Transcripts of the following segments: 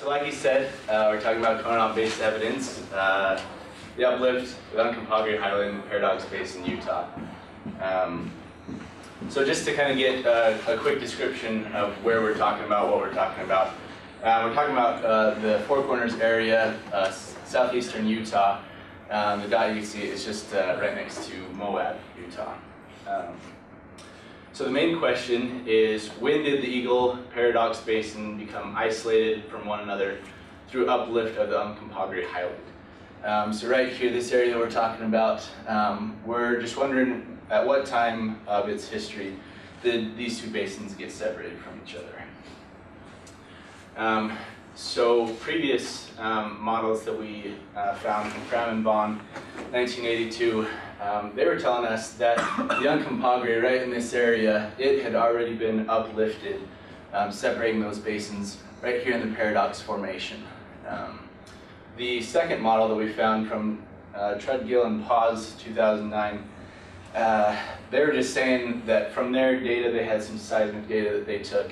So like you said, we're talking about Conant-based evidence, the uplift with Uncompahgre Highland Paradox Basin in Utah. So just to kind of get a quick description of where we're talking about, what we're talking about. We're talking about the Four Corners area, southeastern Utah. The dot you see is just right next to Moab, Utah. So the main question is, when did the Eagle Paradox Basin become isolated from one another through uplift of the Uncompahgre Highland? So right here, this area that we're talking about, we're just wondering at what time of its history did these two basins get separated from each other? So previous models that we found from Fram and Bond, 1982, they were telling us that the Uncompahgre right in this area, it had already been uplifted, separating those basins right here in the Paradox Formation. The second model that we found from Treadgill and Paz, 2009, they were just saying that from their data, they had some seismic data that they took,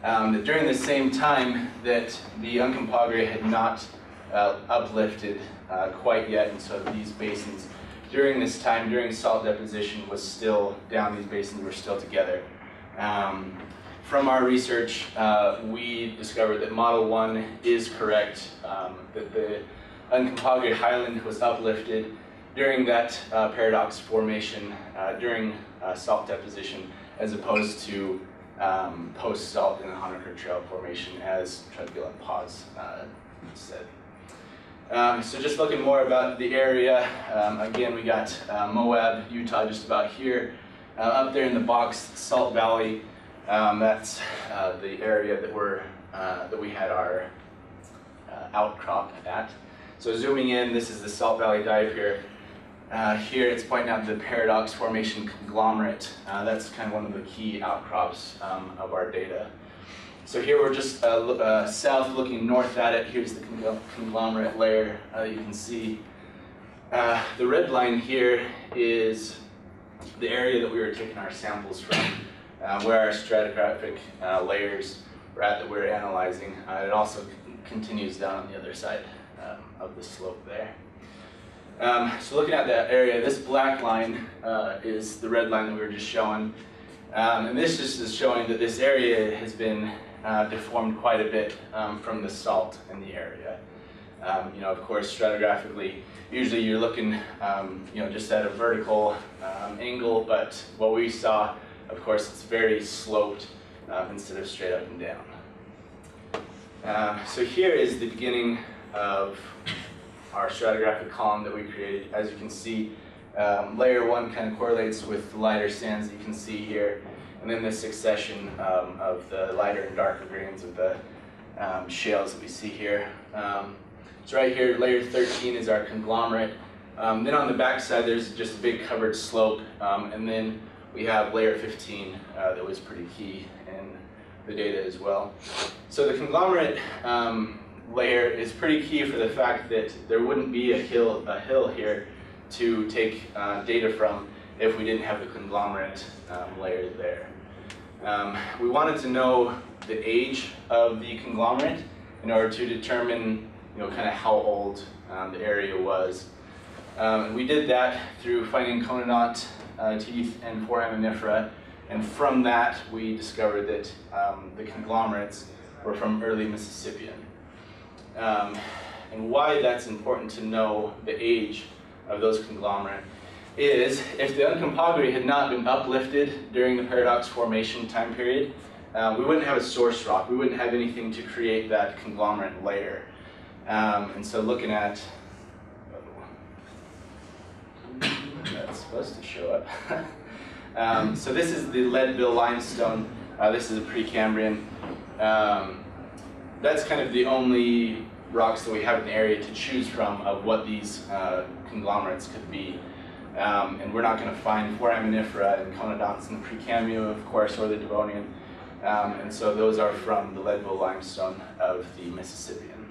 that during the same time that the Uncompahgre had not uplifted quite yet, and so these basins, during this time, during salt deposition, was still down, these basins were still together. From our research, we discovered that Model 1 is correct, that the Uncompahgre Highland was uplifted during that paradox formation, during salt deposition, as opposed to post-salt in the Honaker Trail Formation, as Treadgill and Paz said. So just looking more about the area, again, we got Moab, Utah, just about here. Up there in the box, Salt Valley, that's the area that we had our outcrop at. So zooming in, this is the Salt Valley dive here. Here it's pointing out the Paradox Formation conglomerate. That's kind of one of the key outcrops of our data. So here we're just south looking north at it. Here's the conglomerate layer that you can see. The red line here is the area that we were taking our samples from, where our stratigraphic layers were at that we're analyzing. It also continues down on the other side of the slope there. So looking at that area, this black line is the red line that we were just showing. And this just is showing that this area has been deformed quite a bit from the salt in the area. You know, of course, stratigraphically, usually you're looking, you know, just at a vertical angle, but what we saw, of course, it's very sloped instead of straight up and down. So here is the beginning of our stratigraphic column that we created. As you can see, layer 1 kind of correlates with the lighter sands that you can see here, and then this succession of the lighter and darker greens of the shales that we see here. So right here, layer 13 is our conglomerate. Then on the back side, there's just a big covered slope, and then we have layer 15 that was pretty key in the data as well. So the conglomerate layer is pretty key for the fact that there wouldn't be a hill here to take data from if we didn't have the conglomerate layer there. We wanted to know the age of the conglomerate in order to determine, you know, kind of how old the area was. We did that through finding conodont teeth and foraminifera, and from that we discovered that the conglomerates were from early Mississippian. And why that's important to know the age of those conglomerate is, if the Uncompahgre had not been uplifted during the Paradox Formation time period, we wouldn't have a source rock. We wouldn't have anything to create that conglomerate layer. And so looking at, that's supposed to show up. So this is the Leadville limestone. This is a Precambrian. That's kind of the only rocks that we have in the area to choose from of what these conglomerates could be. And we're not going to find foraminifera and conodonts in the Precambrian, of course, or the Devonian. And so those are from the Leadville limestone of the Mississippian.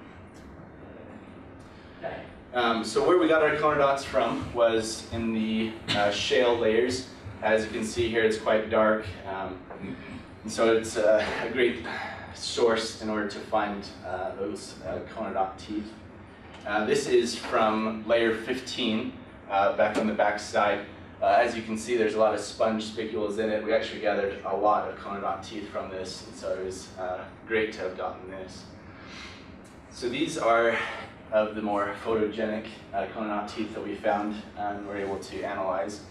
So where we got our conodonts from was in the shale layers. As you can see here, it's quite dark. And so it's a great source in order to find those conodont teeth. This is from layer 15, back on the back side. As you can see, there's a lot of sponge spicules in it. We actually gathered a lot of conodont teeth from this, and so it was great to have gotten this. So these are of the more photogenic conodont teeth that we found and were able to analyze.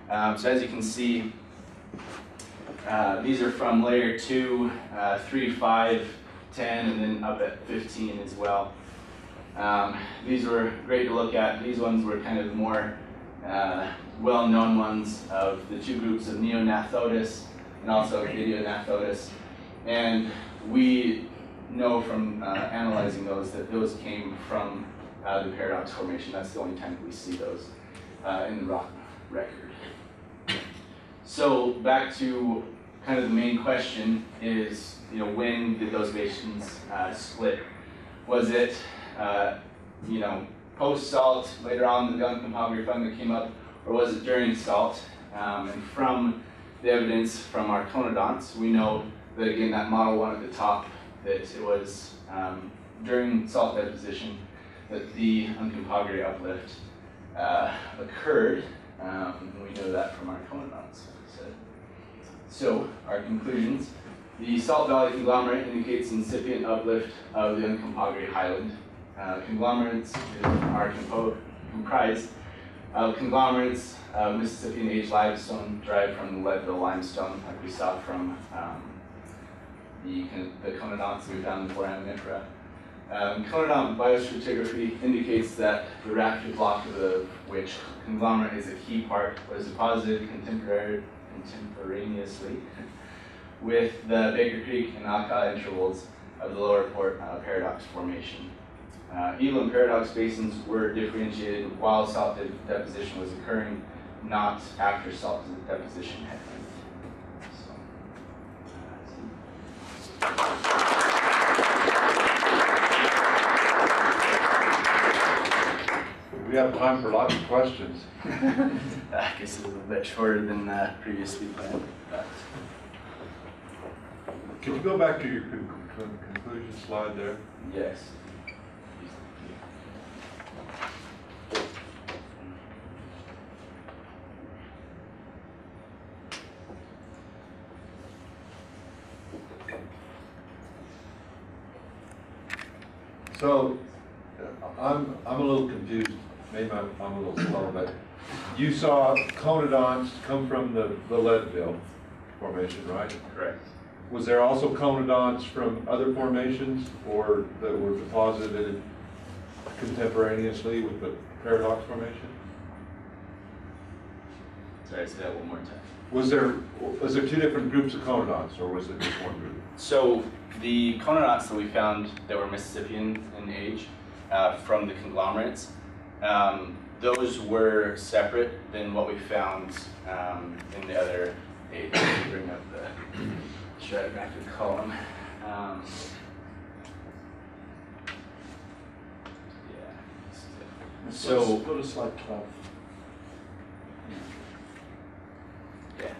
So as you can see, these are from layer 2, 3, 5, 10, and then up at 15 as well. These were great to look at. These ones were kind of more well-known ones of the two groups of Neonathotis and also Idiognathotis. And we know from analyzing those that those came from the paradox formation. That's the only time that we see those in the rock record. So back to kind of the main question is, when did those basins split? Was it, post-salt, later on the Duncan-Hogger fungi came up, or was it during salt? And from the evidence from our conodonts, we know that, again, that model one at the top, that it was during salt deposition that the Uncompahgre uplift occurred. And we know that from our conodonts. So our conclusions: the Salt Valley conglomerate indicates incipient uplift of the Uncompahgre highland. Conglomerates are comprised of conglomerates of Mississippian age limestone derived from the Leadville limestone, like we saw from the conodonts that we found in the foraminifera. Conodont biostratigraphy indicates that the rafter block of which conglomerate is a key part was deposited contemporaneously with the Baker Creek and Alka intervals of the lower paradox formation. Elam paradox basins were differentiated while salt deposition was occurring, not after salt deposition had ended. We have time for lots of questions. I guess a little bit shorter than previously planned. But. Can you go back to your conclusion slide there? Yes. So I'm a little confused. Maybe I'm a little slow, but you saw conodonts come from the Leadville formation, right? Correct. Was there also conodonts from other formations, or that were deposited contemporaneously with the paradox formation? Sorry, say that one more time. Was there two different groups of conodonts, or was it just one group? So the conodonts that we found that were Mississippian in age from the conglomerates, those were separate than what we found in the other age. Bring up the stratigraphic column. So go to slide 12. Yeah.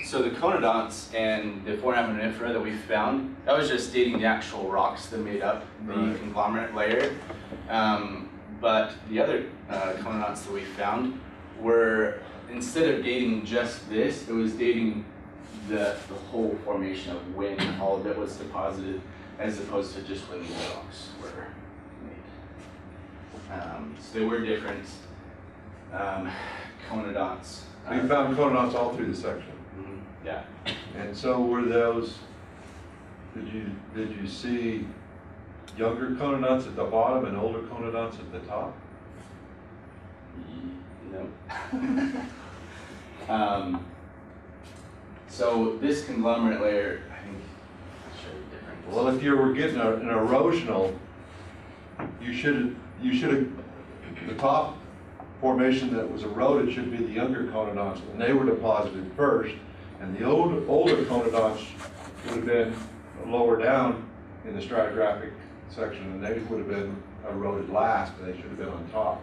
So the conodonts and the foraminifera that we found, that was just dating the actual rocks that made up the conglomerate layer. But the other conodonts that we found were, instead of dating just this, it was dating the whole formation of when all of it was deposited, as opposed to just when the rocks were made. So they were different conodonts. So you found conodonts all through the section. Yeah. And so were those, did you see younger conodonts at the bottom and older conodonts at the top? No. So this conglomerate layer, I think, I'll show you different. Well, if you were getting an erosional, you should have, the top formation that was eroded should be the younger conodonts, and they were deposited first. And the older conodonts would have been lower down in the stratigraphic section, and they would have been eroded last, and they should have been on top.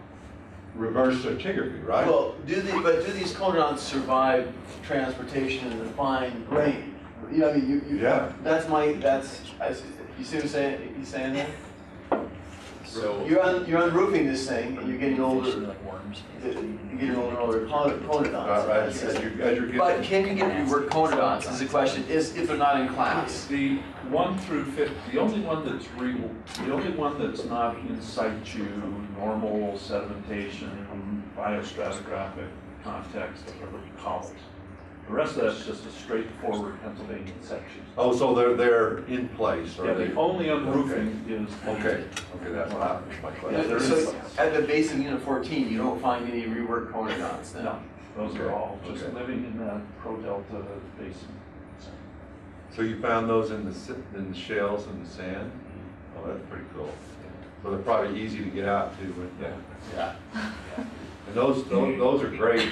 Reverse stratigraphy, right? Well, do these conodonts survive transportation in the fine grain? You know, I mean, you Yeah. that's, you see what I'm saying? He's saying that? So You're unroofing this thing, and you're getting older. You're getting older and older conodonts. As you're getting. But can you get rework conodonts? Is the question. Is if they're not in class. The 1 through 5, the only one that's not in situ, normal sedimentation, biostratigraphic context are the columns. The rest of that's just a straightforward Pennsylvania section. Oh, so they're in place, or Yeah, they? the only unroofing is. Okay, that's my question. So at the base of Unit 14, you don't find any rework conodonts then? No, those are all just Okay. living in that pro-delta basin. So you found those in the shales and the sand? Oh, that's pretty cool. So they're probably easy to get out to, but Yeah. and those are great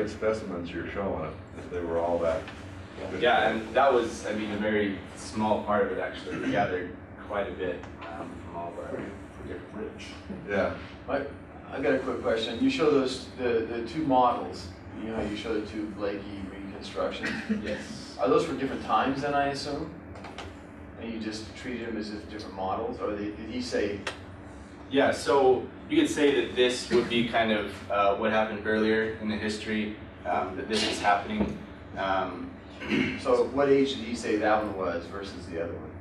specimens you're showing us, if they were all that. good. yeah, and that was, I mean, a very small part of it actually. We gathered quite a bit from all of our different. Yeah. I got a quick question. You show those the two models. You know, you show the two Blakey reconstructions. Yes. Are those for different times then, I assume? And you just treated them as if different models, or did he say? Yeah, so you could say that this would be kind of what happened earlier in the history, that this is happening. So what age did he say that one was versus the other one?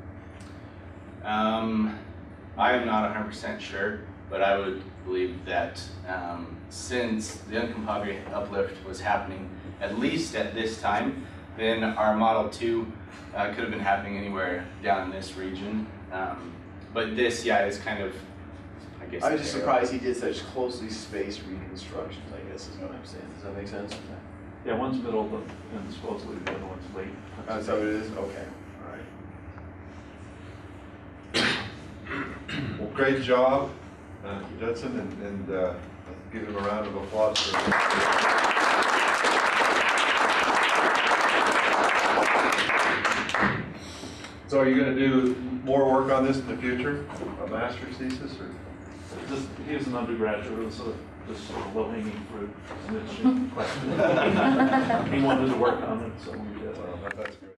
I am not 100% sure, but I would believe that since the Uncompahgre uplift was happening, at least at this time, then our Model 2 could have been happening anywhere down in this region. But this, yeah, is kind of, I guess. I was just surprised he did such closely spaced reconstructions, I guess is what I'm saying. Does that make sense? Yeah, one's middle and supposedly the other one's late. That's how it is? Okay, all right. Well, great job, Judson, and let's give him a round of applause for So are you going to do more work on this in the future? A master's thesis, or? He is an undergraduate, so this sort of low-hanging fruit. And it's a question. He wanted to work on it, so we did. Well, that's great.